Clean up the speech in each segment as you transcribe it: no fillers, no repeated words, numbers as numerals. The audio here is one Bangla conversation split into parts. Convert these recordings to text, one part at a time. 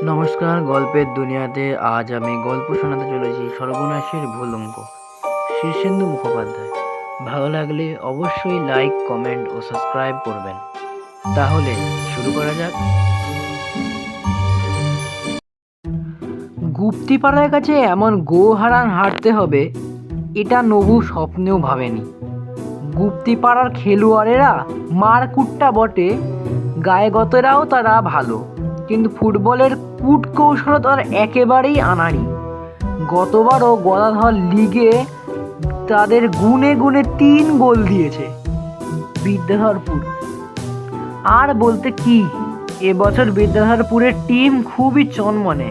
নমস্কার, গল্পের দুনিয়াতে আজ আমি গল্প শোনাতে চলেছি সর্বনাশের ভুল অঙ্ক। শীর্ষেন্দু মুখোপাধ্যায়। ভালো লাগলে অবশ্যই লাইক, কমেন্ট ও সাবস্ক্রাইব করবেন। তাহলে শুরু করা যাক। গুপ্তিপাড়ার কাছে এমন গোহারান হারতে হবে এটা নবু স্বপ্নেও ভাবেনি। গুপ্তিপাড়ার খেলোয়াড়েরা মারকুটটা বটে, গায়েগতরাও তারা ভালো, কিন্তু ফুটবলের কূটকৌশল তার একেবারেই আনাড়ি। গতবারও গদাধর লিগে তাদের গুনে গুনে 3 গোল দিয়েছে বিদ্যাধরপুর। আর বলতে কি, এবছর বিদ্যাধরপুরের টিম খুবই চনমনে।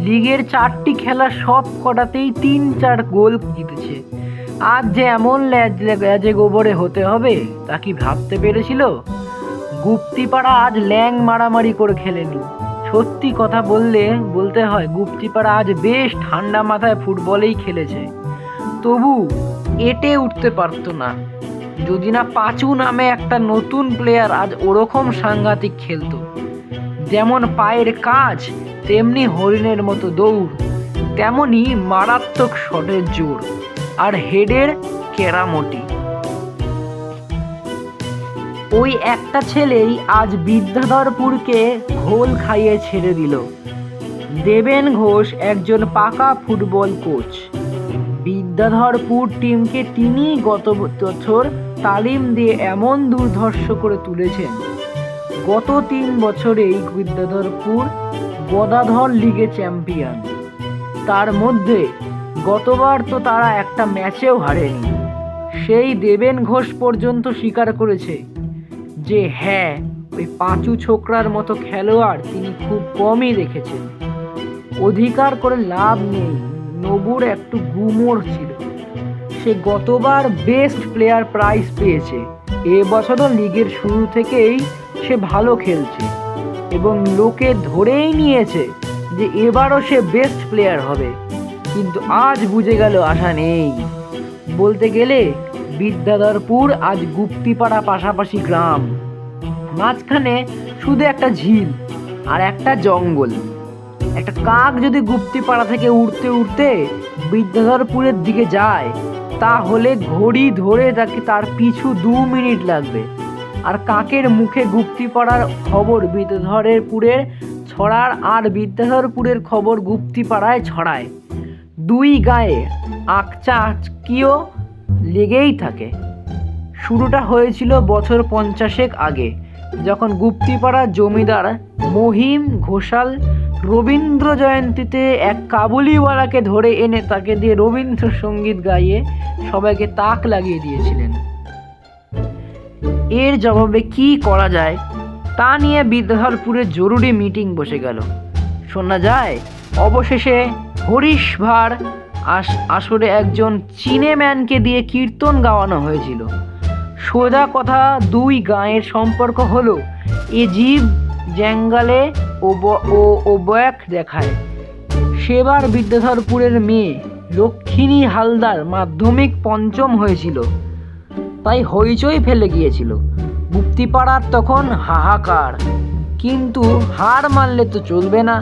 লিগের 4টি খেলা সব কটাতেই 3-4 গোল জিতেছে। আজ যে এমন ল্যাজে গোবরে হতে হবে তা কি ভাবতে পেরেছিল? গুপ্তিপাড়া আজ ল্যাং মারামারি করে খেলেনি। সত্যি কথা বলতে হয়, গুপ্তিপাড়া আজ বেশ ঠান্ডা মাথায় ফুটবলেই খেলেছে। তবু এটে উঠতে পারতো না যদি না পাঁচু নামে একটা নতুন প্লেয়ার আজ ওরকম সাংঘাতিক খেলতো। যেমন পায়ের কাজ, তেমনি হরিণের মতো দৌড়, তেমনি মারাত্মক শটের জোর আর হেডের কেরামতি। ওই একটা ছেলেই আজ বিদ্যাধরপুরকে ঘোল খাইয়ে ছেড়ে দিল। দেবেন ঘোষ একজন পাকা ফুটবল কোচ। বিদ্যাধরপুর টিমকে তিনি গত বছর তালিম দিয়ে এমন দুর্ধর্ষ করে তুলেছেন। গত 3 বছরেই বিদ্যাধরপুর গদাধর লিগে চ্যাম্পিয়ন। তার মধ্যে গতবার তো তারা একটা ম্যাচেও হারেনি। সেই দেবেন ঘোষ পর্যন্ত স্বীকার করেছে যে হ্যাঁ, ওই পাঁচু ছোকরার মতো খেলোয়াড় তিনি খুব কমই দেখেছেন। অধিকার করে লাভ নেই, নবুর একটু গুমর ছিল। সে গতবার বেস্ট প্লেয়ার প্রাইজ পেয়েছে। এবছরও লিগের শুরু থেকেই সে ভালো খেলছে এবং লোকে ধরেই নিয়েছে যে এবারও সে বেস্ট প্লেয়ার হবে। কিন্তু আজ বুঝে গেল আশা নেই। বলতে গেলে বিদ্যাধরপুর আজ গুপ্তিপাড়া পাশাপাশি গ্রাম, মাঝখানে শুধু একটা ঝিল আর একটা জঙ্গল। একটা কাক যদি গুপ্তিপাড়া থেকে উড়তে উড়তে বিদ্যাধরপুরের দিকে যায়, তাহলে ঘড়ি ধরে তার পিছু 2 মিনিট লাগবে। আর কাকের মুখে গুপ্তিপাড়ার খবর বিদ্যাধরপুরের ছড়ার আর বিদ্যাধরপুরের খবর গুপ্তিপাড়ায় ছড়ায়। 2 গায়ে আকচাকিও লেগেই থাকে। শুরুটা হয়েছিল বছর 50 আগে, যখন গুপ্তিপাড়ার জমিদার মহিম ঘোষাল রবীন্দ্র জয়ন্তীতে এক কাবুলিওয়ালাকে ধরে এনে তাকে দিয়ে রবীন্দ্রসঙ্গীত গাইয়ে সবাইকে তাক লাগিয়ে দিয়েছিলেন। এর জবাবে কি করা যায় তা নিয়ে বিদ্যাধরপুরে জরুরি মিটিং বসে গেল। শোনা যায় অবশেষে হরিশ ভার আসরে একজন চিনেম্যানকে দিয়ে কীর্তন গাওয়ানো হয়েছিল। সোজা কথা, 2 গাঁয়ের সম্পর্ক হলো এ জীব জ্যাঙ্গালে ও বয়াক দেখায়। সেবার বিদ্যাধরপুরের মেয়ে লক্ষ্মী হালদার মাধ্যমিক 5ম হয়েছিল, তাই হইচই ফেলে গিয়েছিল। গুপ্তিপাড়ার তখন হাহাকার। কিন্তু হার মানলে তো চলবে না।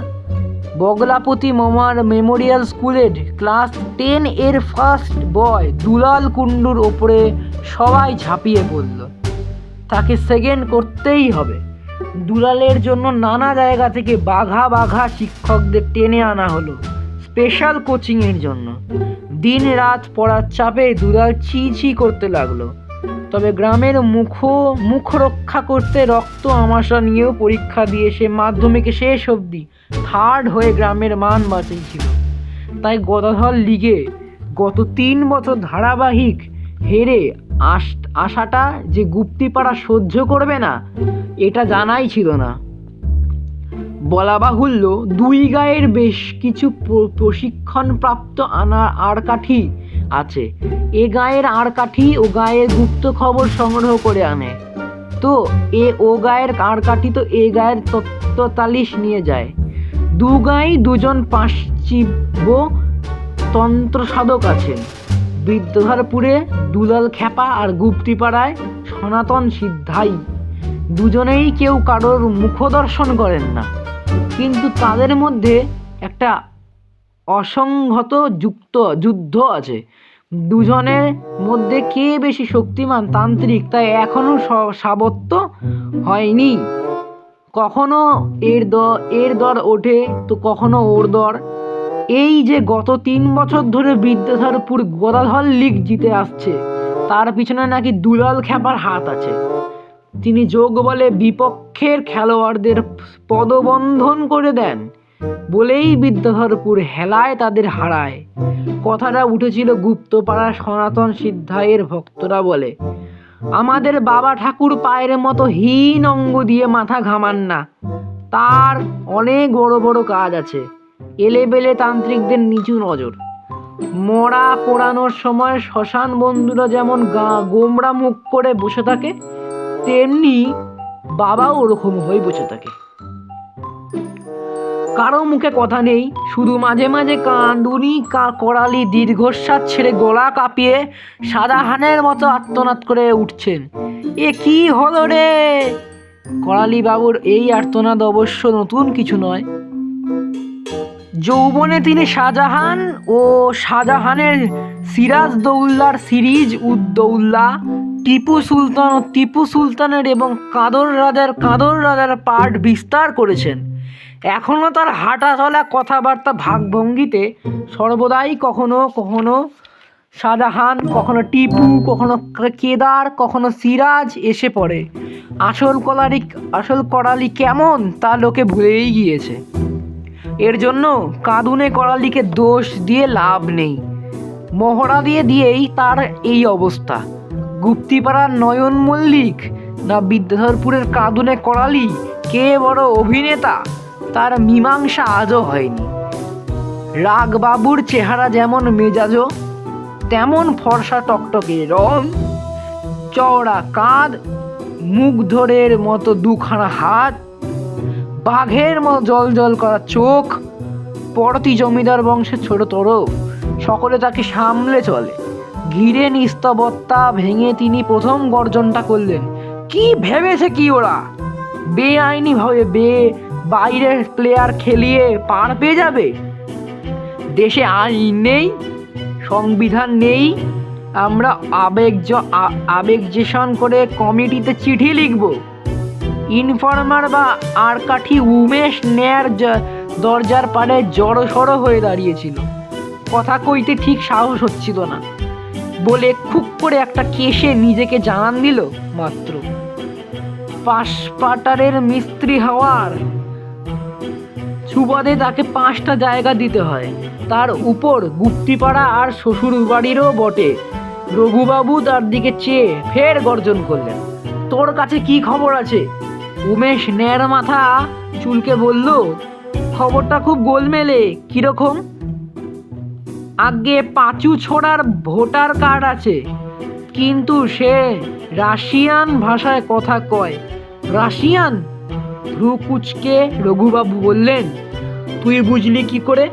বগলাপতি মেমোরিয়াল স্কুলের ক্লাস 10 এর ফার্স্ট বয় দুলাল কুণ্ডুর ওপরে সবাই ঝাঁপিয়ে পড়ল। তাকে সেকেন্ড করতেই হবে। দুলালের জন্য নানা জায়গা থেকে বাঘা শিক্ষকদের টেনে আনা হলো স্পেশাল কোচিংয়ের জন্য। দিন রাত পড়ার চাপে দুলাল ছি করতে লাগলো। তবে গ্রামের মুখ রক্ষা করতে রক্ত আমাশা নিয়েও পরীক্ষা দিয়ে সে মাধ্যমিকে শেষ অবধি 3rd হয়ে গ্রামের মান বাঁচিয়েছিল। তাই গদাধর লিগে গত 3 বছর ধারাবাহিক হেরে আশাটা যে গুপ্তিপাড়া সহ্য করবে না এটা জানাই ছিল না। বলা বাহুল্য, 2 গাঁয়ের বেশ কিছু প্রশিক্ষণপ্রাপ্ত আরকাঠি আছে। এ গাঁয়ের আরকাঠি ও গাঁয়ের গুপ্ত খবর সংগ্রহ করে আনে, তো ও গাঁয়ের আরকাঠি তো এ গাঁয়ের তত্ত্বতালিশ নিয়ে যায়। 2 গাঁয়েই 2 জন পাশ্চিব্য তন্ত্রসাধক আছেন। বিদ্যাধরপুরে দুলাল খ্যাপা আর গুপ্তিপাড়ায় সনাতন সিদ্ধাই। দুজনেই কেউ কারোর মুখদর্শন করেন না। কিন্তু তাদের মধ্যে একটা অসংহত যুদ্ধ আছে। দুজনের মধ্যে কে বেশি শক্তিমান তান্ত্রিক তা এখনো সাবত্য হয়নি। কখনো এর দর ওঠে তো কখনো ওর দর। এই যে গত 3 বছর ধরে বিদ্যাধরপুর গদাধর লীগ জিতে আসছে, তার পিছনে নাকি দুলাল খ্যাপার হাত আছে। তিনি যোগ বলে বিপক্ষের খেলোয়াড়দের পদবন্ধন করে দেন বলেই বিদ্যাধরপুর হেলায় তাদের হারায়। কথাটা উঠেছিল গুপ্তপাড়ার সনাতন সিদ্ধায়ের ভক্তরা বলে। আমাদের বাবা ঠাকুর পায়ের মতো হীন অঙ্গ দিয়ে মাথা ঘামান না, তার অনেক বড় বড় কাজ আছে। এলেবেলে তান্ত্রিকদের নিচু নজর। মরা পোড়ানোর সময় শ্মশান বন্ধুরা যেমন গোমরা মুখ করে বসে থাকে, তেমনি বাবাও ওরকম হয়ে বসে থাকে। কারো মুখে কথা নেই, শুধু মাঝে মাঝে কাঁদুনি করালি দীর্ঘশ্বাস ছেড়ে গলা কাঁপিয়ে শাহজাহানের মতো আর্তনাদ করে উঠছেন। এ কি হলো রে? করালি বাবুর এই আর্তনাদ অবশ্য নতুন কিছু নয়। যৌবনে তিনি শাহজাহান ও শাহজাহানের সিরাজদৌল্লার সিরিজ উদ্দৌল্লা, টিপু সুলতানের এবং কাদর রাজার পাঠ বিস্তার করেছেন। এখনো তার হাঁটা চলা কথাবার্তা ভাবভঙ্গিতে সর্বদাই কখনো কখনো শাহজাহান, কখনো টিপু, কখনো কেদার, কখনো সিরাজ এসে পড়ে। আসল করালি কেমন তা লোকে ভুলেই গিয়েছে। এর জন্য কাঁদুনে করালিকে দোষ দিয়ে লাভ নেই। মহড়া দিয়েই তার এই অবস্থা। গুপ্তিপাড়ার নয়ন মল্লিক না বিদ্যাধরপুরের কাঁদুনে করালি, কে বড় অভিনেতা তার মীমাংসা আজও হয়নি। রাগবাবুর চেহারা যেমন মেজাজো, তেমন ফর্সা টকটকে রং, চওড়া কাঁধ, মুগ্ধরের মতো দুখানা হাত, বাঘের মতো জল জল করা চোখ। পরতি জমিদার বংশের ছোট তরফ, সকলে তাকে সামলে চলে। ঘিরে নিস্তবত্তা ভেঙে তিনি প্রথম গর্জনটা করলেন। কি ভেবেছে কি ওরা? বেআইনি ভাবে বাইরের প্লেয়ার খেলিয়ে পার পেয়ে যাবে? দেশে আইন নেই, সংবিধান নেই, আমরা আবেগজেশন করে কমিটিতে চিঠি লিখব। ইনফরমার বা আরকাঠি উমেশ নেয়ার দরজার পাড়ে জড়সড় হয়ে দাঁড়িয়েছিল। কথা কইতে ঠিক সাহস হচ্ছিল না বলে খুব করে একটা কেসে নিজেকে জানান দিল মাত্র। পাসপাটারের মিস্ত্রি হওয়ার সুবাদে তাকে 5টা জায়গা দিতে হয়, তার উপর গুপ্তিপাড়া আর শ্বশুর বাড়িরও বটে। রঘুবাবু তার দিকে চেয়ে ফের গর্জন করলেন, তোর কাছে কি খবর আছে? উমেশ ন্যাড় মাথা চুলকে বলল, খবরটা খুব গোলমেলে। কিরকম? আগে পাঁচু ছোড়ার ভোটার কার্ড আছে, কিন্তু সে রাশিয়ান ভাষায় কথা কয়। রাশিয়ান? ভ্রু কুচকে রঘুবাবু বললেন, তুই বুঝলি কি করে?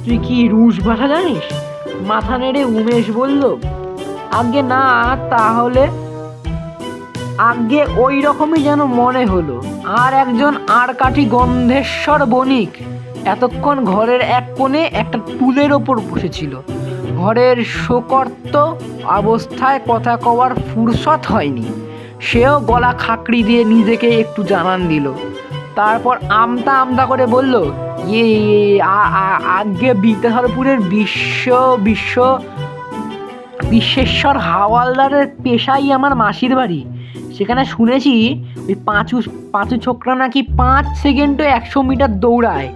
তুই কি রুশ ভাষা জানিস? মাথা নেড়ে উমেশ বলল, আগে না, তাহলে আগে ওই রকমই যেন মনে হলো। আর একজন আরকাঠি গন্ধেশ্বর বণিক এতক্ষণ ঘরের এক কোণে একটা টুলের ওপর বসেছিল। ঘরের শোকর্ত অবস্থায় কথা কওয়ার ফুরসত হয়নি। সেও গলা খাকড়ি দিয়ে নিজেকে একটু জানান দিল। তারপর আমতা করে বলল, আগে বিদ্যাধরপুরের বিশ্বেশ্বর হাওয়ালদারের পেশাই আমার মাসির বাড়ি। সেখানে শুনেছি ওই পাঁচু ছোকরা নাকি 5 সেকেন্ডে 100 মিটার দৌড়ায়,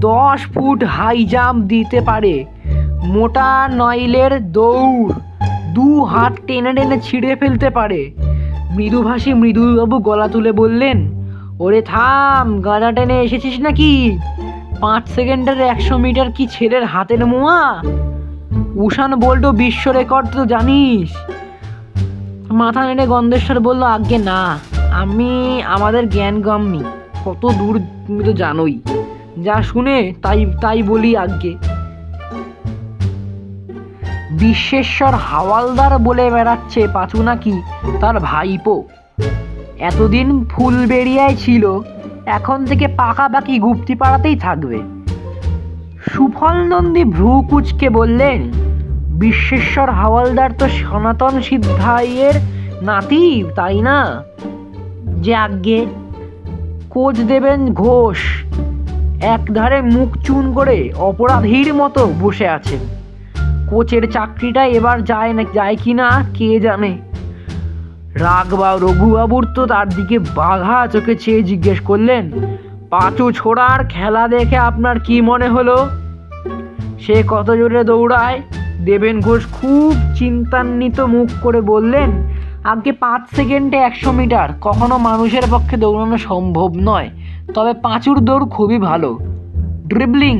10 ফুট হাই জাম্প দিতে পারে। মোটা নইলের দৌড় 2 হাত টেনে টেনে ছিঁড়ে ফেলতে পারে। মৃদুভাষী মৃদুলবাবু গলা তুলে বললেন, ওরে থাম, গাঁজা টেনে এসেছিস নাকি? 5 সেকেন্ডের 100 মিটার কি ছেলের হাতের মোয়া? উসান বোল্টও বিশ্ব রেকর্ড তো জানিস। মাথা নেড়ে গন্ধেশ্বর বলল, আজ্ঞে না, আমাদের জ্ঞান গম্যি কত দূর তুমি তো জানোই। যা শুনে তাই বলি আজ্ঞে। বিশ্বেশ্বর হাওয়ালদার বলে বেড়াচ্ছে পাঁচু নাকি তার ভাইপো। এতদিন ফুলবেড়িয়ায় ছিল, এখন থেকে পাকাপাকি গুপ্তি পাড়াতেই থাকবে। সুফল নন্দী ভ্রু কুচকে বললেন, বিশ্বেশ্বর হাওয়ালদার তো সনাতন সিদ্ধাইয়ের নাতি, তাই না? যে আজ্ঞে। কোচ দেবেন ঘোষ একধারে মুখ চুন করে অপরাধীর মতো বসে আছেন। কোচের চাকরিটা এবার যায় কিনা কে জানে। রঘুবাবুর তো তার দিকে বাঘা চোখে চেয়ে জিজ্ঞেস করলেন, পাঁচু ছোড়ার খেলা দেখে আপনার কি মনে হলো? সে কত জোরে দৌড়ায়? দেবেন ঘোষ খুব চিন্তান্বিত মুখ করে বললেন, আগে 5 সেকেন্ডে 100 মিটার কখনো মানুষের পক্ষে দৌড়ানো সম্ভব নয়, তবে পাঁচুর দৌড় খুবই ভালো। ড্রিবলিং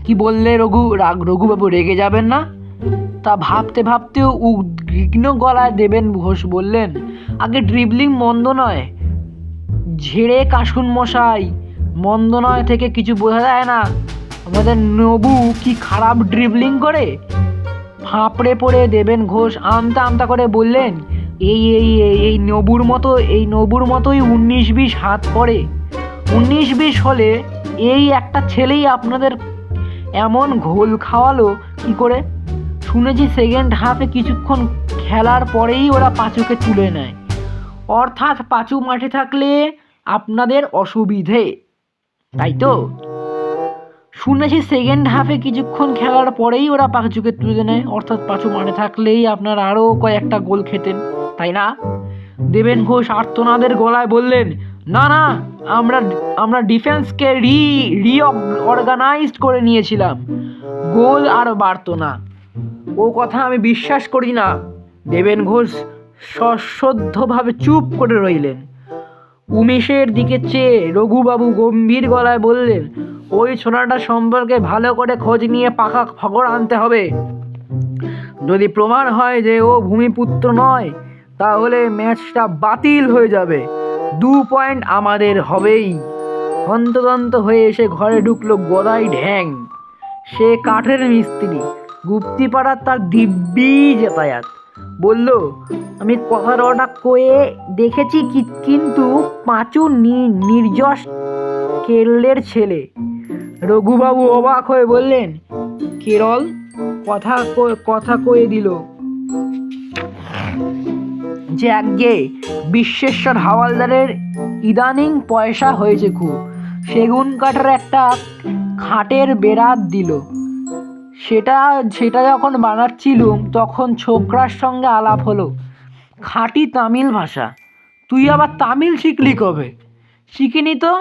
কি বললে রঘুবাবু রেগে যাবেন না? তা ভাবতে ভাবতেও উদ্বিগ্ন গলায় দেবেন ঘোষ বললেন, আগে ড্রিবলিং মন্দ নয়। ঝেড়ে কাশুন মশাই, মন্দ নয় থেকে কিছু বোঝা যায় না। আমাদের নবু কি খারাপ ড্রিবলিং করে? ফাঁপড়ে পড়ে দেবেন ঘোষ আমতা আমতা করে বললেন, এই নবুর মতোই 19-20 হাত পড়ে। 19-20 হলে এই একটা ছেলেই আপনাদের এমন ঘোল খাওয়ালো কি করে? শুনেছি সেকেন্ড হাফে কিছুক্ষণ খেলার পরেই ওরা পাঁচুকে তুলে নেয়। অর্থাৎ পাঁচু মাঠে থাকলে আপনাদের অসুবিধে, তাই তো? শুনেছি সেকেন্ড হাফে কিছুক্ষণ খেলার পরেই ওরা পাঁচুকে তুলে নেয়, অর্থাৎ পাঁচু মাঠে থাকলেই আপনারা আরও কয়েকটা গোল খেতেন, তাই না? দেবেন ঘোষ আর্তনাদের গলায় বললেন, না না, আমরা ডিফেন্সকে রিঅর্গানাইজড করে নিয়েছিলাম, গোল আর বাড়তো না। ও কথা আমি বিশ্বাস করি না। দেবেন ঘোষ সশ্রদ্ধভাবে চুপ করে রইলেন। উমেশের দিকে চেয়ে রঘুবাবু গম্ভীর গলায় বললেন, ওই ছোড়াটা সম্পর্কে ভালো করে খোঁজ নিয়ে পাকা খবর আনতে হবে। যদি প্রমাণ হয় যে ও ভূমিপুত্র নয়, তাহলে ম্যাচটা বাতিল হয়ে যাবে। 2 পয়েন্ট আমাদের হবেই। হন্তদন্ত হয়ে এসে ঘরে ঢুকলো গদাই ঢ্যাং। সে কাঠের মিস্ত্রি, গুপ্তিপাড়ার তার দিব্যি যাতায়াত। বলল, আমি কথাটা কয়ে দেখেছি, কিন্তু পাঁচু নির্যশ কেরলের ছেলে। রঘুবাবু অবাক হয়ে বললেন, কেরল? কথা কয়ে দিল যে আজ্ঞে বিশ্বেশ্বর হাওয়ালদারের ইদানিং পয়সা হয়েছে খুব। সেগুন কাঠের একটা খাটের বেড়াত দিল। সেটা যখন বানাচ্ছিলুম তখন ছোকরার সঙ্গে আলাপ হলো। খাঁটি তামিল ভাষা। তুই আবার তামিল শিখলি কবে? শিখিনি তো,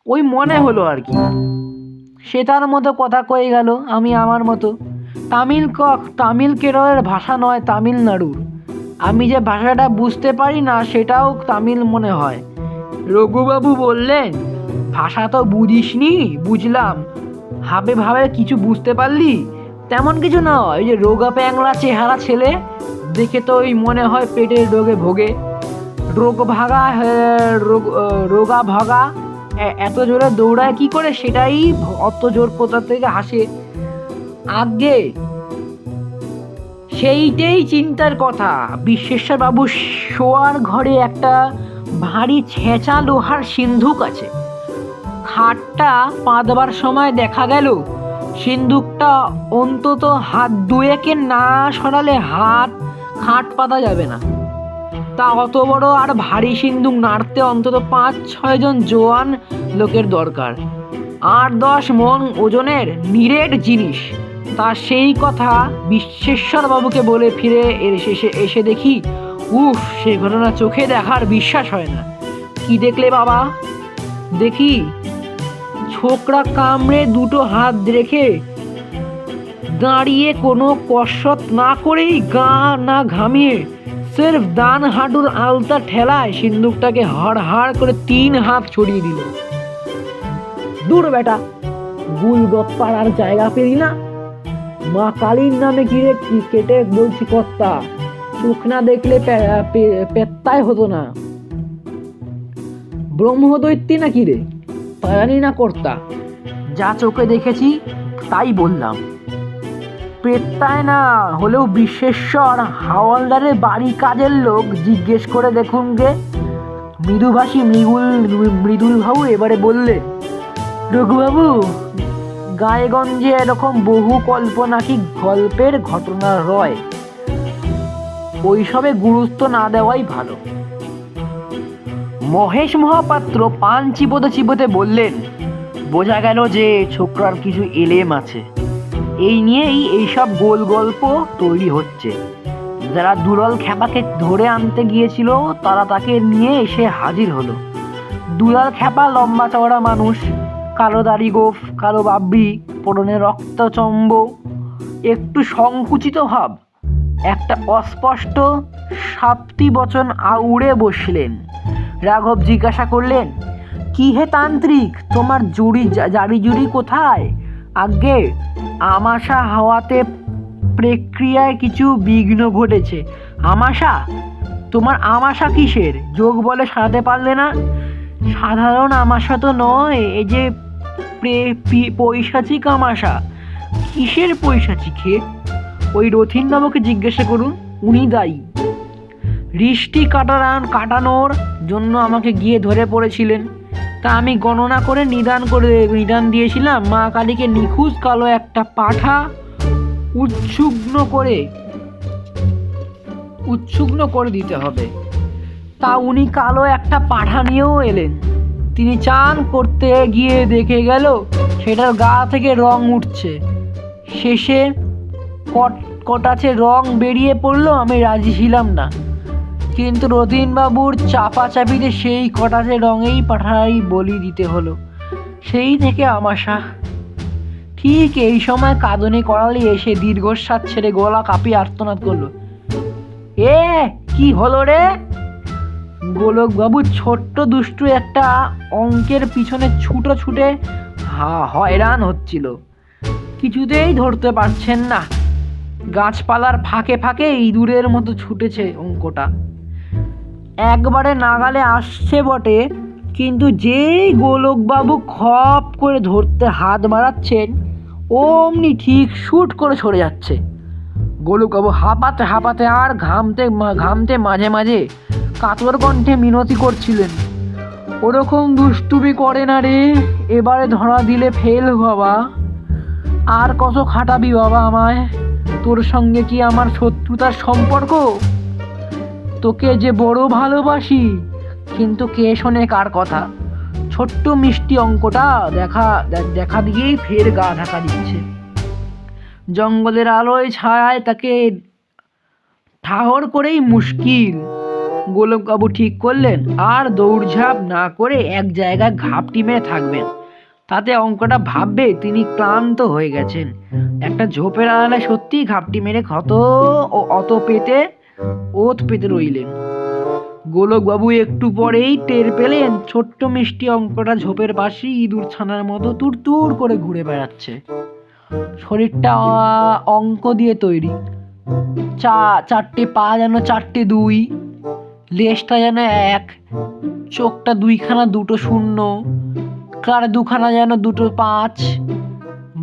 ওই মনে হলো আর কি। সে তার মতো কথা কয়ে গেল, আমি আমার মতো। তামিল কেরলের ভাষা নয়, তামিলনাড়ুর। আমি যে ভাষাটা বুঝতে পারি না সেটাও তামিল মনে হয়। রঘুবাবু বললেন, ভাষা তো বুঝিসনি? বুঝলাম। ভাবে কিছু বুঝতে পারলি? তেমন কিছু নয়। ওই যে রোগা প্যাংলা চেহারা ছেলে, দেখে তো ওই মনে হয় পেটের রোগে ভোগে। রোগা ভাগা এত জোরে দৌড়ায় কি করে, সেটাই অত জোর কোথা থেকে হাসে। আজ্ঞে সেইটাই চিন্তার কথা। বিশ্বেশ্বর বাবু শোয়ার ঘরে একটা ভারী ছেঁচা লোহার সিন্ধুক আছে। খাটটা পাতবার সময় দেখা গেল সিন্ধুকটা অন্তত হাত 2 না সরালে খাট পাতা যাবে না। তা অত বড় আর ভারী সিন্ধুক নাড়তে অন্তত 5-6 জন জোয়ান লোকের দরকার। 8-10 মণ ওজনের নিরেট জিনিস। তা সেই কথা বিশ্বেশ্বর বাবুকে বলে ফিরে এসে দেখি, উফ, সেই ঘটনা চোখে দেখার বিশ্বাস হয় না। কি দেখলে বাবা? দেখি ছোকরা কামড়ে 2 হাত রেখে দাঁড়িয়ে কোনো কসরত না করেই গা না ঘামিয়ে সির্ফ ডান হাঁটুর আলতা ঠেলায় সিন্দুকটাকে হাড় করে 3 হাত ছড়িয়ে দিল। দূর বেটা, গুলগপ্পার আর জায়গা পেলি না? মা কালীর নামে ঘিরে কেটে বলছি কর্তা, চোখ না দেখলে পেত্তায় হতো না। ব্রহ্মদৈত্যী না কি রে? জানি না কর্তা, যা চোখে দেখেছি তাই বললাম। পেত্তায় না হলেও বিশ্বেশ্বর হাওয়ালদারের বাড়ি কাজের লোক, জিজ্ঞেস করে দেখুন গে। মৃদুভাষী মৃদুলবাবু এবারে বললেন, রঘুবাবু, গায়েগঞ্জে এরকম বহু নাকি গল্পের ঘটনা রয়, ওইসবে গুরুত্ব না দেওয়াই ভালো। মহেশ মহাপাত্র পান চিবোতে বললেন, বোঝা গেল যে ছোকরার কিছু এলেম আছে। এই নিয়েই এইসব গোল গল্প তৈরি হচ্ছে। যারা দুলাল খ্যাপাকে ধরে আনতে গিয়েছিল তারা তাকে নিয়ে এসে হাজির হলো। দুলাল খ্যাপা লম্বা চওড়া মানুষ, কালো দাড়ি গোঁফ, কালো বাবরি, পরনে রক্তচম্ব, একটু সংকুচিত ভাব, একটা অস্পষ্ট সাপ্তি বচন আউড়ে বসলেন। রাঘব জিজ্ঞাসা করলেন, কি হে তান্ত্রিক, তোমার জারি জুড়ি কোথায়? আজ্ঞে, আমাশা হওয়াতে প্রক্রিয়ায় কিছু বিঘ্ন ঘটেছে। আমাশা? তোমার আমাশা কিসের? যোগ বলে সাজাতে পারলে না? সাধারণ আমাশা তো নয়, এই যে পৈশাচিক আমাশা। কিসের পৈশাচিক হে? ওই রথীনবাবুকে জিজ্ঞাসা করুন, উনি দায়ী। রিষ্টি কাটানোর জন্য আমাকে গিয়ে ধরে পড়েছিলেন। তা আমি গণনা করে নিদান দিয়েছিলাম, মা কালীকে নিখুঁজ কালো একটা পাঠা উৎসুগ্ন করে দিতে হবে। তা উনি কালো একটা পাঠা নিয়েও এলেন। তিনি চান করতে গিয়ে দেখে গেল সেটার গা থেকে রং উঠছে। শেষে কটাছে রং বেরিয়ে পড়লো। আমি রাজি ছিলাম না, কিন্তু রতীনবাবুর চাপাচাপিতে সেই কটাছে রঙেই পাঠাই বলি দিতে হলো। সেই থেকে আমাশা। ঠিক এই সময় কাঁদুনি করালি এসে দীর্ঘশ্বাস ছেড়ে গলা কাঁপিয়ে আর্তনাদ করলো, এ কি হলো রে? গোলকবাবু ছোট্ট দুষ্টু একটা অঙ্কের পিছনে ছুটে হয়রান হচ্ছিল, কিছুতেই ধরতে পারছেন না। গাছপালার ফাঁকে ফাঁকে ইঁদুরের মতো ছুটেছে অঙ্কটা। একবারে নাগালে আসছে বটে, কিন্তু যেই গোলকবাবু খপ করে ধরতে হাত বাড়াচ্ছেন, অমনি ঠিক শুট করে সরে যাচ্ছে। গোলকবাবু হাঁপাতে আর ঘামতে মাঝে মাঝে কাতর কণ্ঠে মিনতি করছিলেন, ওরকম দুষ্টুমি করে না রে, এবারে ধরা দিলে ফেল বাবা। আর কত খাটাবি বাবা আমায়? তোর সঙ্গে কি আমার শত্রুতার সম্পর্ক? তোকে যে বড় ভালোবাসি, কিন্তু কে শোনে কার কথা? ছোট্ট মিষ্টি অঙ্কটা দেখা দিয়েই ফের গা ঢাকা দিচ্ছে। জঙ্গলের আলোয় ছায়ায় তাকে ঠাহর করেই মুশকিল। গোলকবাবু ঠিক করলেন আর দৌড়ঝাঁপ না করে এক জায়গায় ঘাপটি মেরে থাকবেন। তাতে অঙ্কটা ভাববে তিনি ক্লান্ত হয়ে গেছেন। একটা ঝোপের আড়ালে সত্যিই ঘাপটি মেরে ওত পেতে রইলেন। গোলকবাবু একটু পরেই টের পেলেন ছোট্ট মিষ্টি অঙ্কটা ঝোপের পাশে ইঁদুর ছানার মতো তুর করে ঘুরে বেড়াচ্ছে। শরীরটা অঙ্ক দিয়ে তৈরি, চারটে পা যেন 4টে 2, লেজটা যেন 1, চোখটা 2খানা 2টো 0, কার 2খানা যেন 2টো 5।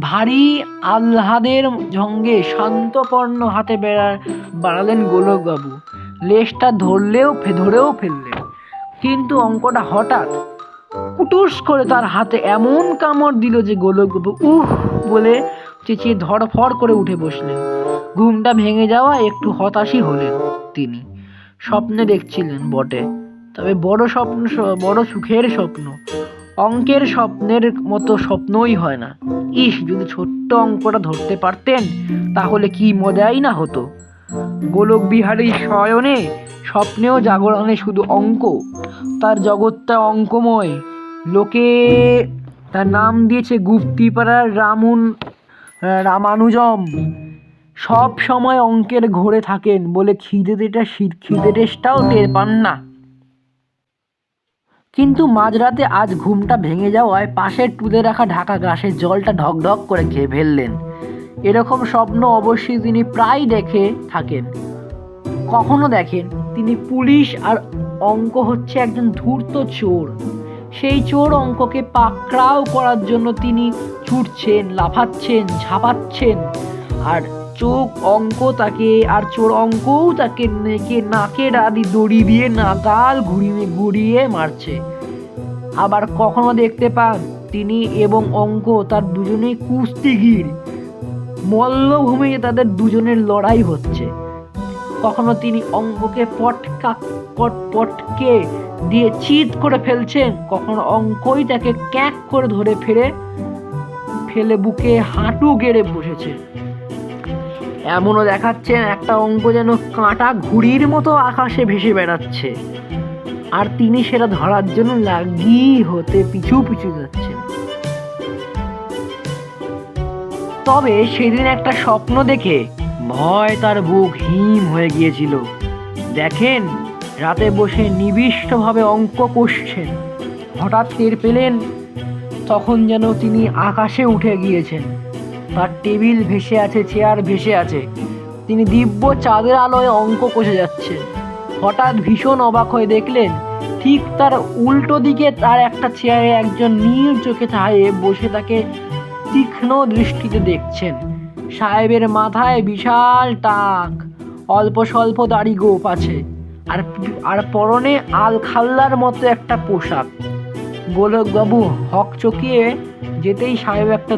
ভারী আহ্লাদের ঝঙ্গে শান্তপর্ণ হাতে বাড়ালেন গোলকবাবু। লেজটা ধরেও ফেললেন, কিন্তু অঙ্কটা হঠাৎ কুটুস করে তার হাতে এমন কামড় দিল যে গোলকবাবু উহ বলে চেঁচিয়ে ধড়ফড় করে উঠে বসলেন। ঘুমটা ভেঙে যাওয়া একটু হতাশই হলেন তিনি। স্বপ্নে দেখছিলেন বটে, তবে বড় সুখের স্বপ্ন। অঙ্কের স্বপ্নের মতো স্বপ্নই হয় না। ইস, যদি ছোট্ট অঙ্কটা ধরতে পারতেন তাহলে কি মজাই না হতো। গোলক বিহারী শয়নে স্বপ্নেও জাগরণে শুধু অঙ্ক। তার জগৎটা অঙ্কময়। লোকে তার নাম দিয়েছে গুপ্তিপাড়ার রামানুজম। সব সময় অঙ্কের ঘোরে থাকেন বলে খিদেটাও টের পান না। কিন্তু মাঝরাতে আজ ঘুমটা ভেঙে যাওয়ায় পাশের তুলে রাখা ঢাকা গ্লাসের জলটা ঢকঢক করে খেয়ে ফেললেন। এরকম স্বপ্ন অবশ্যই তিনি প্রায় দেখে থাকেন। কখনো দেখেন তিনি পুলিশ আর অঙ্ক হচ্ছে একজন ধূর্ত চোর। সেই চোর অঙ্ককে পাকড়াও করার জন্য তিনি ছুটছেন, লাফাচ্ছেন, ঝাঁপাচ্ছেন, আর চোখ অঙ্ক তাকে আর চোর অঙ্কও তাকে নাকের আদি দড়ি দিয়ে নাগাল ঘুরিয়ে ঘুরিয়ে মারছে। আবার কখনো দেখতে পান তিনি এবং অঙ্ক তার দুজনেই কুস্তিগীর, মল্লভূমিতে তাদের দুজনের লড়াই হচ্ছে। কখনো তিনি অঙ্ককে পটকে দিয়ে চিৎ করে ফেলছেন, কখনো অঙ্কই তাকে ক্যাক করে ধরে ফেলে বুকে হাঁটু গেড়ে বসেছে। এমনও দেখাচ্ছেন একটা অঙ্ক যেন কাঁটা ঘুড়ির মতো আকাশে ভেসে বেড়াচ্ছে, আর তিনি সেটা ধরার জন্য লাগি হতে পিছু পিছু যাচ্ছেন। তবে সেদিন একটা স্বপ্ন দেখে ভয় তার বুক হিম হয়ে গিয়েছিল। দেখেন, রাতে বসে নিবিষ্টভাবে অঙ্ক কষছেন, হঠাৎ টের পেলেন তখন যেন তিনি আকাশে উঠে গিয়েছেন। তার টেবিল ভেসে আছে, চেয়ার ভেসে আছে, তিনি দিব্য চাঁদের আলোয় অঙ্ক কষে যাচ্ছেন। হঠাৎ ভীষণ অবাক হয়ে দেখলেন ঠিক তার উল্টো দিকে তার একটা চেয়ারে একজন নীল চোখে চায়ে বসে তাকে তীক্ষ্ণ দৃষ্টিতে দেখছেন। সাহেবের মাথায় বিশাল টাক, অল্প স্বল্প দাড়ি গোঁফ আছে, আর পরনে আলখাল্লার মতো একটা পোশাক। গোলকবাবু হক চকিয়ে যেতেই সাহেব একটা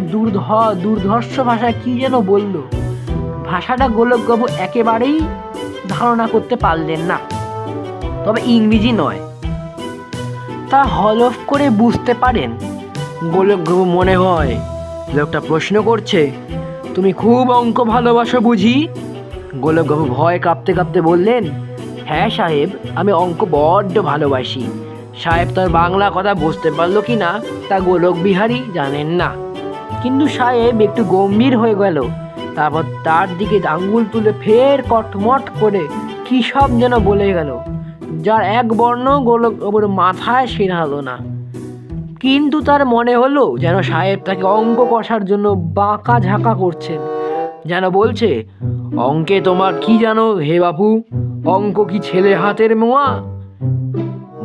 দুর্ধর্ষ ভাষায় কি যেন বলল। ভাষাটা গোলকবাবু একেবারেই ধারণা করতে পারলেন না, তবে ইংরেজি নয় তা হলফ করে বুঝতে পারেন। গোলকবাবু মনে হয় লোকটা প্রশ্ন করছে, তুমি খুব অঙ্ক ভালোবাসো বুঝি? গোলকবাবু ভয় কাঁপতে কাঁপতে বললেন, হ্যাঁ সাহেব, আমি অঙ্ক বড্ড ভালোবাসি। সাহেব তার বাংলা কথা বুঝতে পারলো কি না তা গোলক বিহারী জানেন না, কিন্তু সাহেব একটু গম্ভীর হয়ে গেল। তারপর তার দিকে আঙ্গুল তুলে ফের কটমট করে কি সব যেন বলে গেল, যার এক বর্ণ গোলকবাবুর মাথায় সেরালো না। কিন্তু তার মনে হলো যেন সাহেব তাকে অঙ্ক কষার জন্য বাঁকা ঝাঁকা করছেন, যেন বলছে, অঙ্কে তোমার কি জানো হে বাপু, অঙ্ক কি ছেলে হাতের মোয়া?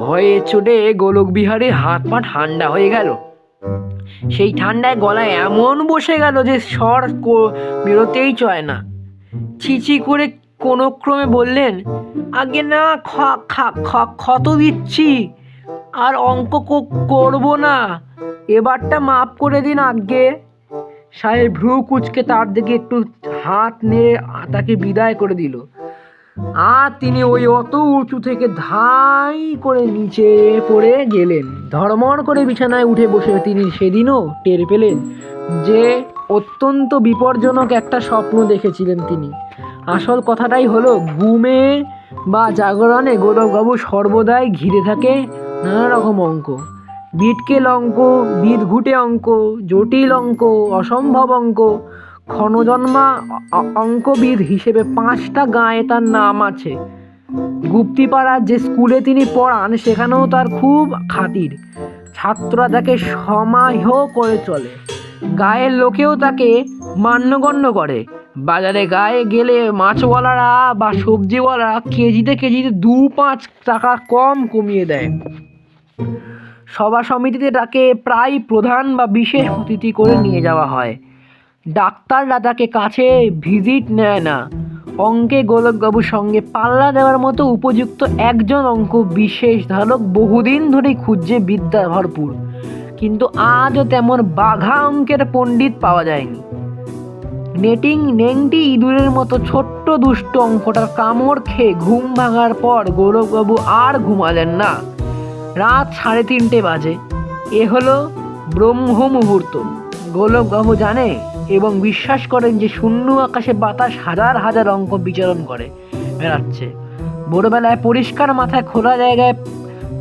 ভয়ে চোটে গোলক বিহারীর হাত পা ঠান্ডা হয়ে গেল। সেই ঠান্ডায় গলায় এমন বসে গেল যে স্বর বেরোতেই চায় না। ছিচি করে কোনো ক্রমে বললেন, আগে না, ক্ষত দিচ্ছি, আর অঙ্ক করবো না, এবারটা মাফ করে দিন আজ্ঞে। সাহেব ভ্রু কুচকে তার দিকে একটু হাত নেড়ে তাকে বিদায় করে দিল, আর তিনি ওই অত উঁচু থেকে ধাই করে নিচে পড়ে গেলেন। ধড়মড় করে বিছানায় উঠে বসে তিনি সেদিনও টের পেলেন যে অত্যন্ত বিপজ্জনক একটা স্বপ্ন দেখেছিলেন তিনি। আসল কথাটাই হলো, ঘুমে বা জাগরণে গোলকবাবু সর্বদাই ঘিরে থাকে নানা রকম অঙ্ক, বিটকেল অঙ্ক, বিদঘুটে অঙ্ক, জটিল অঙ্ক, অসম্ভব অঙ্ক। ক্ষণজন্মা অঙ্কবিদ হিসেবে 5টা গাঁয়ে তার নাম আছে। গুপ্তিপাড়ার যে স্কুলে তিনি পড়ান সেখানেও তার খুব খাতির, ছাত্ররা তাকে সমাহ করে চলে, গায়ের লোকেও তাকে মান্যগণ্য করে। বাজারে গায়ে গেলে মাছওয়ালারা বা সবজিওয়ালা কেজিতে 2-5 টাকা কম কমিয়ে দেয়। সভা সমিতিতে তাকে প্রায় প্রধান বা বিশেষ অতিথি করে নিয়ে যাওয়া হয়। ডাক্তাররা তাকে কাছে ভিজিট নেয় না। অঙ্কে গোলকবাবুর সঙ্গে পাল্লা দেওয়ার মতো উপযুক্ত একজন অঙ্ক বিশেষ ধারক বহুদিন ধরেই খুঁজছে বিদ্যা ভরপুর, কিন্তু আজও তেমন বাঘা অঙ্কের পণ্ডিত পাওয়া যায়নি। নেংটি ইঁদুরের মতো ছোট্ট দুষ্ট অঙ্কটার কামড় খেয়ে ঘুম ভাঙার পর গোলকবাবু আর ঘুমালেন না। রাত 3:30 বাজে। এ হলো ব্রহ্ম মুহূর্ত। গোলকবাবু জানে এবং বিশ্বাস করেন যে শূন্য আকাশে বাতাস হাজার হাজার অঙ্ক বিচরণ করে বেড়াচ্ছে। ভোরবেলায় পরিষ্কার মাথায় খোলা জায়গায়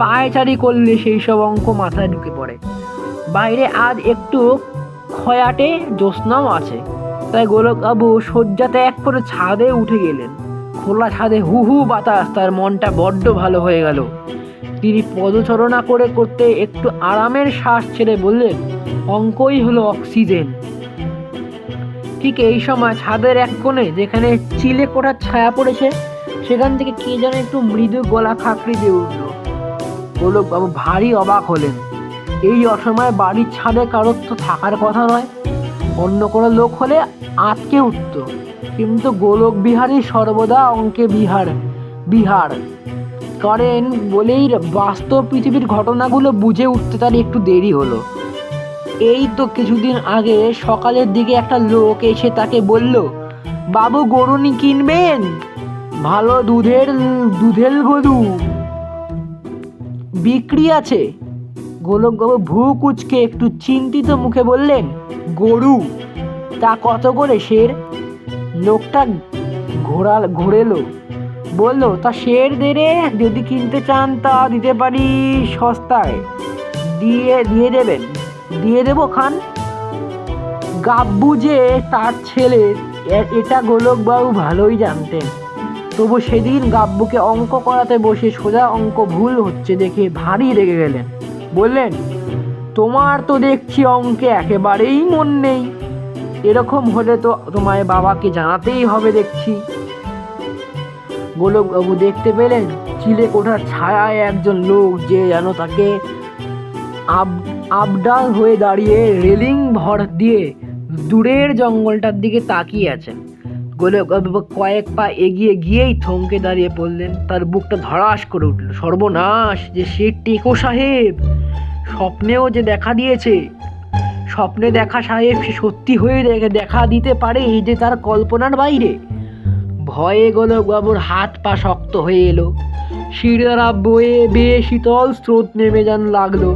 পায়চারি করলে সেই সব অঙ্ক মাথায় ঢুকে পড়ে। বাইরে আজ একটু খয়াটে জ্যোৎস্নাও আছে, তাই গোলকবাবু শয্যা ত্যাগ করে ছাদে উঠে গেলেন। খোলা ছাদে হু হু বাতাস, তার মনটা বড্ড ভালো হয়ে গেল। তিনি পদচারণা করতে একটু আরামের শ্বাস ছেড়ে বললেন, অঙ্কই হলো অক্সিজেন। ঠিক এই সময় ছাদের এক কোণে যেখানে চিলে কোঠার ছায়া পড়েছে সেখান থেকে কে যেন একটু মৃদু গলা খাকড়ি দিয়ে উঠল। গোলকবাবু ভারী অবাক হলেন। এই অসময়ে বাড়ির ছাদে কারোর তো থাকার কথা নয়, অন্য কোনো লোক হলে আটকে উঠত, কিন্তু গোলক বিহারী সর্বদা অঙ্কে বিহার বিহার করেন বলেই বাস্তব পৃথিবীর ঘটনাগুলো বুঝে উঠতে তার একটু দেরি হলো। এই তো কিছুদিন আগে সকালের দিকে একটা লোক এসে তাকে বলল, বাবু গরু কিনবেন? ভালো দুধের দুধের গরু বিক্রি আছে। গোলকবাবু ভ্রু কুঁচকে একটু চিন্তিত মুখে বললেন, গরু? তা কত করে সের? লোকটা ঘোরেলো, বলল, তা সের দে রে, যদি কিনতে চান তা দিতে পারি সস্তায়। দিয়ে দেবেন? দিয়ে দেবো খান। গাব্বু যে তার ছেলে এটা গোলকবাবু ভালোই জানতেন। তবু সেদিন গাব্বুকে অঙ্ক করাতে বসে সোজা অঙ্ক ভুল হচ্ছে দেখে ভারী রেগে গেলেন। বললেন, তোমার তো দেখছি অঙ্কে একেবারেই মন নেই। এরকম হলে তো তোমায় বাবাকে জানাতেই হবে দেখছি। গোলকবাবু দেখতে পেলেন চিলে কোঠার ছায়ায় একজন লোক যে যেন তাকে আবডাল হয়ে দাঁড়িয়ে রেলিং ভর দিয়ে দূরের জঙ্গলটার দিকে তাকিয়ে আছেন। গোলকবাবু কয়েক পা এগিয়ে গিয়েই থমকে দাঁড়িয়ে পড়লেন। তার বুকটা ধড়াস করে উঠল। সর্বনাশ, যে সে টেকো সাহেব! স্বপ্নেও যে দেখা দিয়েছে। স্বপ্নে দেখা সাহেব সে সত্যি হয়ে দেখা দিতে পারে, এই যে তার কল্পনার বাইরে। ভয়ে গোলকবাবুর হাত পা শক্ত হয়ে এলো। শিরদাঁড়া বয়ে বেয়ে শীতল স্রোত নেমে যান লাগলো।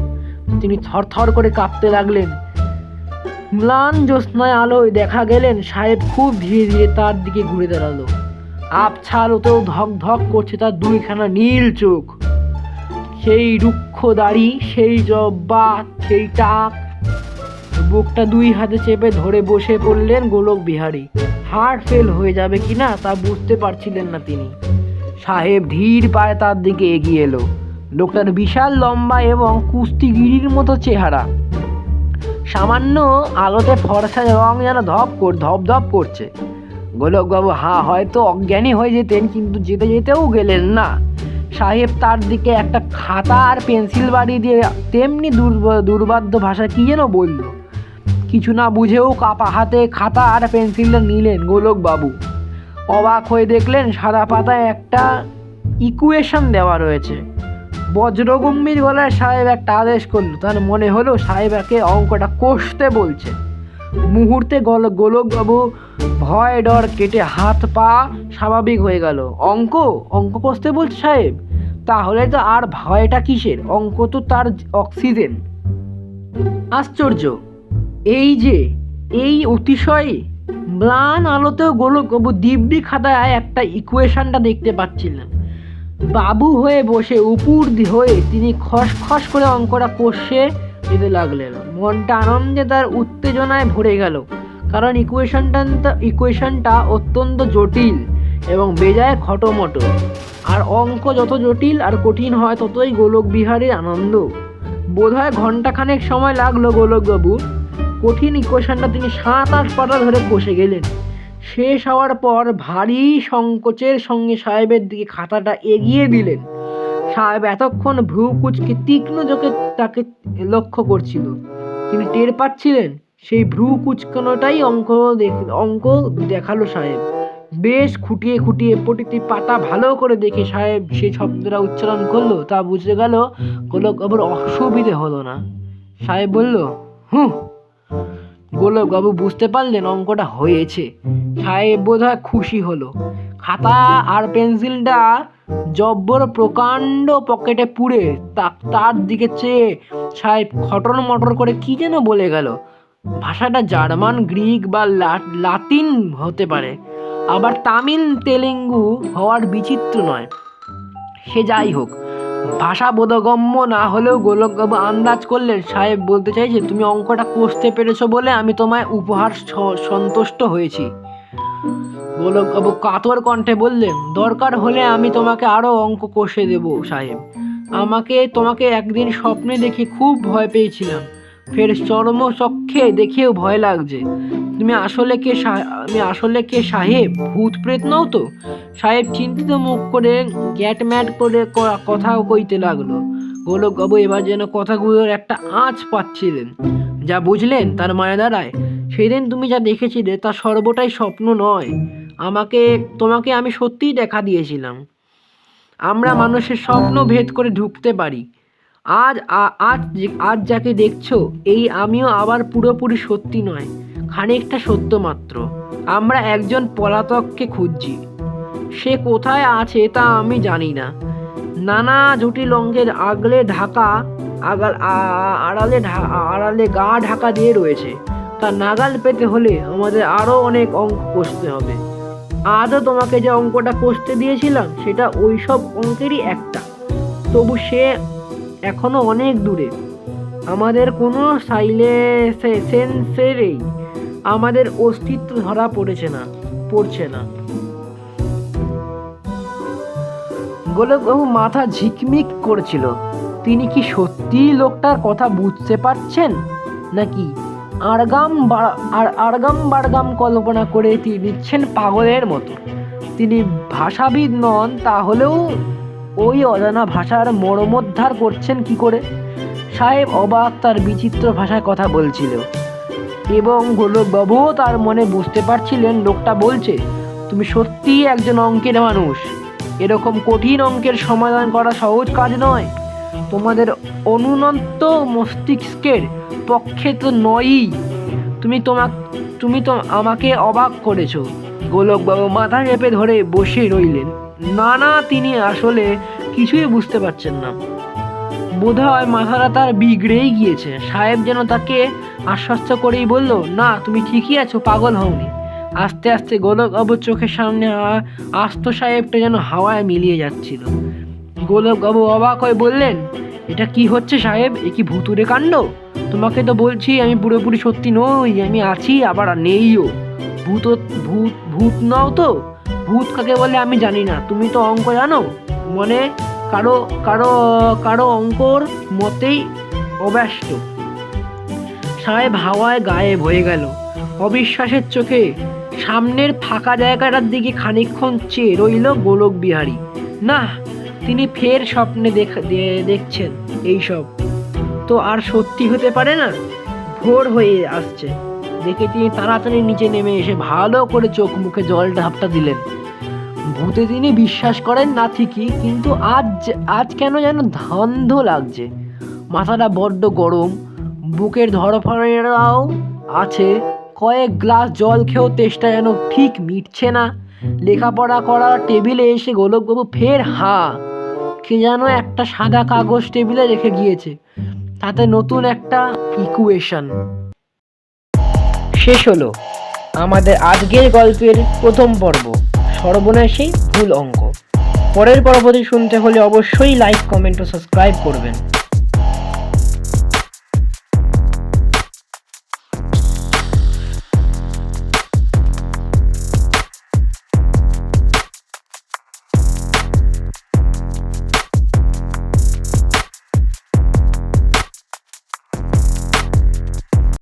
তিনি থরথর করে কাঁপতে লাগলেন। ম্লান জ্যোৎস্নায় আলোয় দেখা গেলেন সাহেব খুব ধীরে ধীরে তার দিকে ঘুরে দাঁড়ালো। আবছা আলোতেও ধক ধক করছে তার দুইখানা নীল চোখ। সেই রুক্ষ দাড়ি, সেই জব্বা, সেই টাক। বুকটা দুই হাতে চেপে ধরে বসে পড়লেন গোলক বিহারী। হার্ট ফেল হয়ে যাবে কিনা তা বুঝতে পারছিলেন না তিনি। সাহেব ধীর পায়ে তার দিকে এগিয়ে এলো। লোকটার বিশাল লম্বা এবং কুস্তিগিরির মতো চেহারা। সামান্য আলোতে ফর্সা রং যেন ধপ ধপ করছে। গোলকবাবু হয়তো অজ্ঞানী হয়ে যেতেন, কিন্তু যেতে যেতেও গেলেন না। সাহেব তার দিকে একটা খাতা আর পেন্সিল বাড়িয়ে দিয়ে তেমনি দুর্বাদ্য ভাষা কি যেন বলল। কিছু না বুঝেও কাপা হাতে খাতা আর পেন্সিলটা নিলেন গোলকবাবু। অবাক হয়ে দেখলেন সাদা পাতায় একটা ইকুয়েশন দেওয়া রয়েছে। বজ্রগম্ভীর গলায় সাহেব একটা আদেশ করলো। তার মনে হলো সাহেব একে অঙ্কটা কষতে বলছে। মুহূর্তে গোলকবাবু ভয় ডর কেটে হাত পা স্বাভাবিক হয়ে গেল। অঙ্ক কষতে বলছে সাহেব? তাহলে তো আর ভয়টা কিসের? অঙ্ক তো তার অক্সিজেন। আশ্চর্য, এই অতিশয় ম্লান আলোতেও গোলকবাবু দিব্যি খাতায় একটা ইকুয়েশনটা দেখতে পাচ্ছিলেন। বাবু হয়ে বসে উপুর হয়ে তিনি খসখস করে অঙ্কটা কষে যেতে লাগলেন। মনটা আনন্দে তার উত্তেজনায় ভরে গেল, কারণ ইকুয়েশনটা অত্যন্ত জটিল এবং বেজায় খটোমটো। আর অঙ্ক যত জটিল আর কঠিন হয় ততই গোলক বিহারীর আনন্দ। বোধহয় ঘন্টাখানেক সময় লাগলো গোলকবাবু। কঠিন ইকুয়েশনটা তিনি 7-8 পাতা ধরে কষে গেলেন। শেষ হওয়ার পর ভারী সংকোচের সঙ্গে সাহেবের দিকে খাতাটা এগিয়ে দিলেন। সাহেব এতক্ষণ ভ্রু কুঁচকে তীক্ষ্ণ চোখে তাকে লক্ষ্য করছিল। তিনি টের পাচ্ছিলেন সেই ভ্রু কুঁচকানোটাই অঙ্ক দেখালো সাহেব। বেশ খুঁটিয়ে খুঁটিয়ে প্রতিটি পাতা ভালো করে দেখে সাহেব সেই শব্দটা উচ্চারণ করলো। তা বুঝতে গেল গোলকবাবুর অসুবিধে হলো না। সাহেব বলল, হুঁ। গোলকবাবু বুঝতে পারলেন অঙ্কটা হয়েছে। সাহেব বোধহয় খুশি হলো। খাতা আর পেন্সিলটা জব্বর প্রকাণ্ড পকেটে পুরে তার দিকে চেয়ে সাহেব খটর মটর করে কি যেন বলে গেল। ভাষাটা জার্মান, গ্রিক বা লাতিন হতে পারে, আবার তামিল তেলেঙ্গু হওয়ার বিচিত্র নয়। সে যাই হোক, ভাষা বোধগম্য না হলেও গোলকবাবু আন্দাজ করলেন সাহেব বলতে চাইছে, তুমি অঙ্কটা কষতে পেরেছো বলে আমি তোমায় উপহার সন্তুষ্ট হয়েছি। গোলকবাবু কাতর কণ্ঠে বললেন, দরকার হলে আমি তোমাকে আরো অঙ্ক কষে দেব সাহেব। তোমাকে একদিন স্বপ্নে দেখে খুব ভয় পেয়েছিলাম, ফের চর্মচক্ষে দেখেও ভয় লাগছে। তুমি আসলে কে সাহেব? ভূত প্রেত নও তো? সাহেব চিন্তিত মুখ করে গ্যাটম্যাট করে কথাও কইতে লাগলো। গোলকবাবু এবার যেন কথাগুলোর একটা আঁচ পাচ্ছিলেন। যা বুঝলেন তার মানে দাঁড়ায়, সেদিন তুমি যা দেখেছিলে তা সর্বটাই স্বপ্ন নয়। তোমাকে আমি সত্যিই দেখা দিয়েছিলাম। আমরা মানুষের স্বপ্ন ভেদ করে ঢুকতে পারি। আজ যাকে দেখছো এই আমিও আবার পুরোপুরি সত্যি নয়, খানিকটা সত্য মাত্র। আমরা একজন পলাতককে খুঁজছি। সে কোথায় আছে তা আমি জানি না। নানা জটিল অঙ্গের আড়ালে গা ঢাকা দিয়ে রয়েছে। তা নাগাল পেতে হলে আমাদের আরো অনেক অঙ্ক কষতে হবে। আজও তোমাকে যে অঙ্কটা কষতে দিয়েছিলাম সেটা ওই সব অঙ্কেরই একটা। তবু সে এখনো অনেক দূরে। আমাদের কোনো সেন্সেরেই আমাদের অস্তিত্ব ধরা পড়ছে না। গোলকবাবু মাথা ঝিকমিক করছিল। তিনি কি সত্যিই লোকটার কথা বুঝতে পারছেন, নাকি আড়গাম বাড়গাম কল্পনা করে নিচ্ছেন পাগলের মতো? তিনি ভাষাবিদ নন, তাহলেও ওই অজানা ভাষার মর্মোদ্ধার করছেন কি করে? সাহেব অবাক, তার বিচিত্র ভাষায় কথা বলছিল, এবং গোলকবাবুও তার মনে বুঝতে পারছিলেন লোকটা বলছে, তুমি সত্যিই একজন অঙ্কের মানুষ। এরকম কঠিন অঙ্কের সমাধান করা সহজ কাজ নয়। তোমাদের অনুন্নত মস্তিষ্কের পক্ষে তো নয়ই। তুমি তো আমাকে অবাক করেছো। গোলকবাবু মাথা চেপে ধরে বসে রইলেন। না, তিনি আসলে কিছুই বুঝতে পারছেন না। বোধহয় মাথাটা তার বিগড়েই গিয়েছে। সাহেব যেন তাকে আশ্বস্ত করেই বলল, না, তুমি ঠিকই আছো, পাগল হওনি। আস্তে আস্তে গোলকবাবুর চোখের সামনে আস্ত সাহেবটা যেন হাওয়ায় মিলিয়ে যাচ্ছিল। গোলকবাবু অবাক হয়ে বললেন, এটা কি হচ্ছে সাহেব? এ কি ভুতুড়ে কাণ্ড? তোমাকে তো বলছি আমি পুরোপুরি সত্যি নই, আমি আছি আবার নেইও। ভূত নও তো? ভূত কাকে বলে আমি জানি না। তুমি তো অঙ্ক জানো, মনে কারো অঙ্কর মতেই অব্যস্ত। সাহেব হাওয়ায় গায়েব হয়ে গেল। অবিশ্বাসের চোখে সামনের ফাঁকা জায়গাটার দিকে খানিকক্ষণ চেয়ে রইল গোলক বিহারী। না, তিনি ফের স্বপ্নে দেখছেন এইসব তো আর সত্যি হতে পারে না। ভোর হয়ে আসছে দেখে তিনি তাড়াতাড়ি নিচে নেমে এসে ভালো করে চোখ মুখে জল ঢাপটা দিলেন। ভূতে তিনি বিশ্বাস করেন না ঠিকই, কিন্তু আজ কেন যেন ধান্ধ লাগছে। মাথাটা বড্ড গরম, বুকের ধড়ফড়াও আছে। কয়েক গ্লাস জল খেয়েও তেষ্টা যেন ঠিক মিটছে না। লেখাপড়া করার টেবিলে এসে গোলকবাবু ফের কে যেন একটা সাদা কাগজ টেবিলে রেখে গিয়েছে, তাতে নতুন একটা ইকুয়েশন। শেষ হলো আমাদের আজকের গল্পের প্রথম পর্ব, সর্বনাশী ভুল অঙ্ক। পরের পর্বটি শুনতে হলে অবশ্যই লাইক, কমেন্ট ও সাবস্ক্রাইব করবেন।